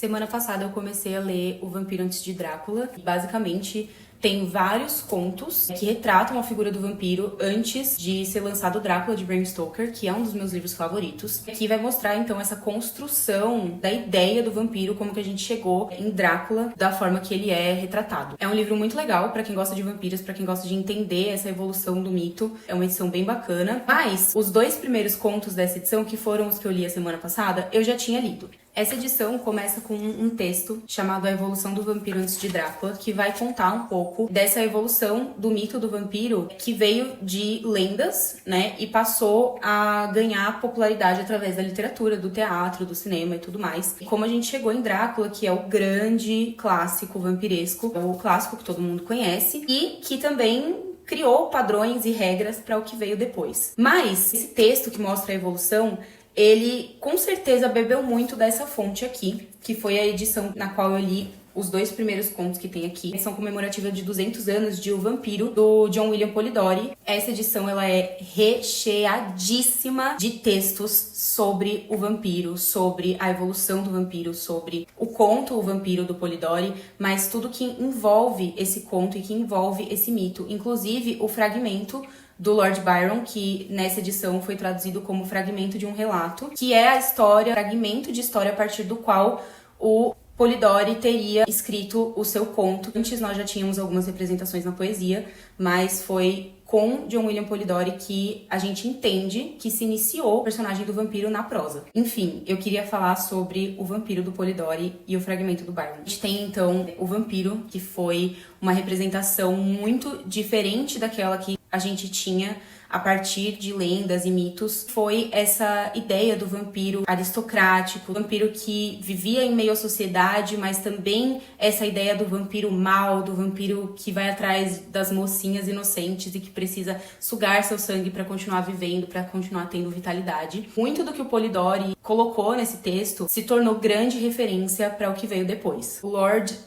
Semana passada eu comecei a ler O Vampiro Antes de Drácula. Basicamente, tem vários contos que retratam a figura do vampiro antes de ser lançado o Drácula de Bram Stoker, que é um dos meus livros favoritos. Aqui vai mostrar então essa construção da ideia do vampiro, como que a gente chegou em Drácula, da forma que ele é retratado. É um livro muito legal pra quem gosta de vampiros, pra quem gosta de entender essa evolução do mito. É uma edição bem bacana. Mas os dois primeiros contos dessa edição, que foram os que eu li a semana passada, eu já tinha lido. Essa edição começa com um texto chamado A Evolução do Vampiro Antes de Drácula, que vai contar um pouco dessa evolução do mito do vampiro, que veio de lendas, né, e passou a ganhar popularidade através da literatura, do teatro, do cinema e tudo mais. E como a gente chegou em Drácula, que é o grande clássico vampiresco, é o clássico que todo mundo conhece, e que também criou padrões e regras para o que veio depois. Mas esse texto que mostra a evolução, ele com certeza bebeu muito dessa fonte aqui, que foi a edição na qual eu li os dois primeiros contos que tem aqui. Edição comemorativa de 200 anos de O Vampiro, do John William Polidori. Essa edição ela é recheadíssima de textos sobre o vampiro, sobre a evolução do vampiro, sobre o conto O Vampiro do Polidori, mas tudo que envolve esse conto e que envolve esse mito, inclusive o fragmento do Lord Byron, que nessa edição foi traduzido como fragmento de um relato, que é a história, fragmento de história a partir do qual o Polidori teria escrito o seu conto. Antes nós já tínhamos algumas representações na poesia, mas foi com John William Polidori que a gente entende que se iniciou o personagem do vampiro na prosa. Enfim, eu queria falar sobre o vampiro do Polidori e o fragmento do Byron. A gente tem então o vampiro, que foi uma representação muito diferente daquela que a gente tinha a partir de lendas e mitos. Foi essa ideia do vampiro aristocrático, vampiro que vivia em meio à sociedade, mas também essa ideia do vampiro mau, do vampiro que vai atrás das mocinhas inocentes e que precisa sugar seu sangue para continuar vivendo, para continuar tendo vitalidade. Muito do que o Polidori colocou nesse texto se tornou grande referência para o que veio depois. O Lord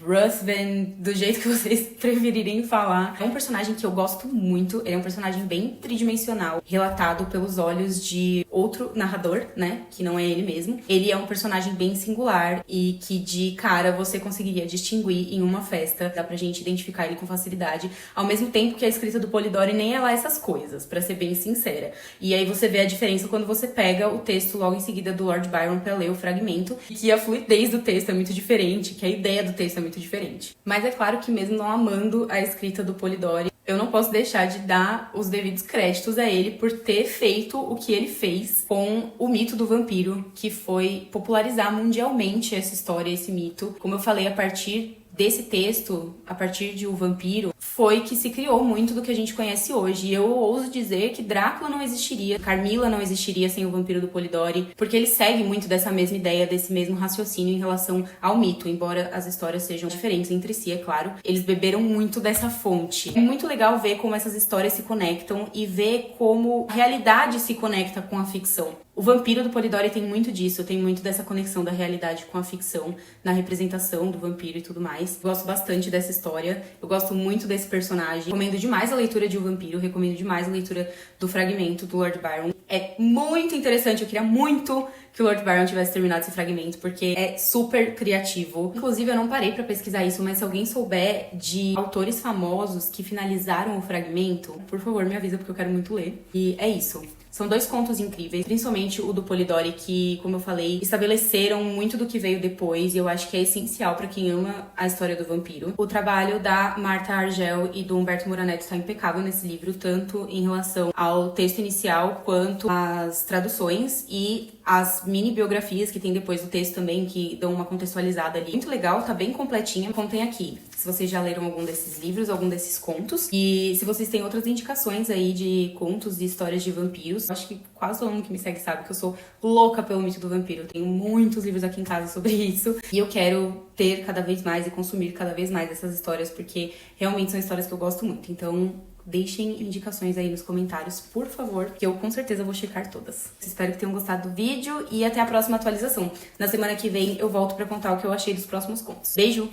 Ruthven, do jeito que vocês preferirem falar. É um personagem que eu gosto muito, ele é um personagem bem tridimensional, relatado pelos olhos de outro narrador, né, que não é ele mesmo. Ele é um personagem bem singular e que de cara você conseguiria distinguir em uma festa, dá pra gente identificar ele com facilidade, ao mesmo tempo que a escrita do Polidori nem é lá essas coisas, pra ser bem sincera. E aí você vê a diferença quando você pega o texto logo em seguida do Lord Byron pra ler o fragmento, que a fluidez do texto é muito diferente, que a ideia do texto é muito diferente. Mas é claro que mesmo não amando a escrita do Polidori, eu não posso deixar de dar os devidos créditos a ele por ter feito o que ele fez com o mito do vampiro, que foi popularizar mundialmente essa história, esse mito. Como eu falei, a partir desse texto, a partir de O Vampiro, foi que se criou muito do que a gente conhece hoje. E eu ouso dizer que Drácula não existiria, Carmilla não existiria sem O Vampiro do Polidori, porque ele segue muito dessa mesma ideia, desse mesmo raciocínio em relação ao mito, embora as histórias sejam diferentes entre si, é claro. Eles beberam muito dessa fonte. É muito legal ver como essas histórias se conectam e ver como a realidade se conecta com a ficção. O Vampiro do Polidori tem muito disso, tem muito dessa conexão da realidade com a ficção, na representação do vampiro e tudo mais. Eu gosto bastante dessa história, eu gosto muito desse personagem. Recomendo demais a leitura de O Vampiro, recomendo demais a leitura do fragmento do Lord Byron. É muito interessante, eu queria muito que o Lord Byron tivesse terminado esse fragmento, porque é super criativo. Inclusive, eu não parei pra pesquisar isso, mas se alguém souber de autores famosos que finalizaram o fragmento, por favor, me avisa, porque eu quero muito ler. E é isso. São dois contos incríveis, principalmente o do Polidori, que, como eu falei, estabeleceram muito do que veio depois, e eu acho que é essencial pra quem ama a história do vampiro. O trabalho da Marta Argel e do Humberto Moraneto está impecável nesse livro, tanto em relação ao texto inicial, quanto às traduções e as mini biografias que tem depois do texto também, que dão uma contextualizada ali. Muito legal, tá bem completinha. Contém aqui se vocês já leram algum desses livros, algum desses contos. E se vocês têm outras indicações aí de contos e histórias de vampiros. Eu acho que quase todo mundo que me segue sabe que eu sou louca pelo mito do vampiro. Eu tenho muitos livros aqui em casa sobre isso. E eu quero ter cada vez mais e consumir cada vez mais essas histórias, porque realmente são histórias que eu gosto muito. Então, deixem indicações aí nos comentários, por favor, que eu com certeza vou checar todas. Espero que tenham gostado do vídeo e até a próxima atualização. Na semana que vem eu volto pra contar o que eu achei dos próximos contos. Beijo!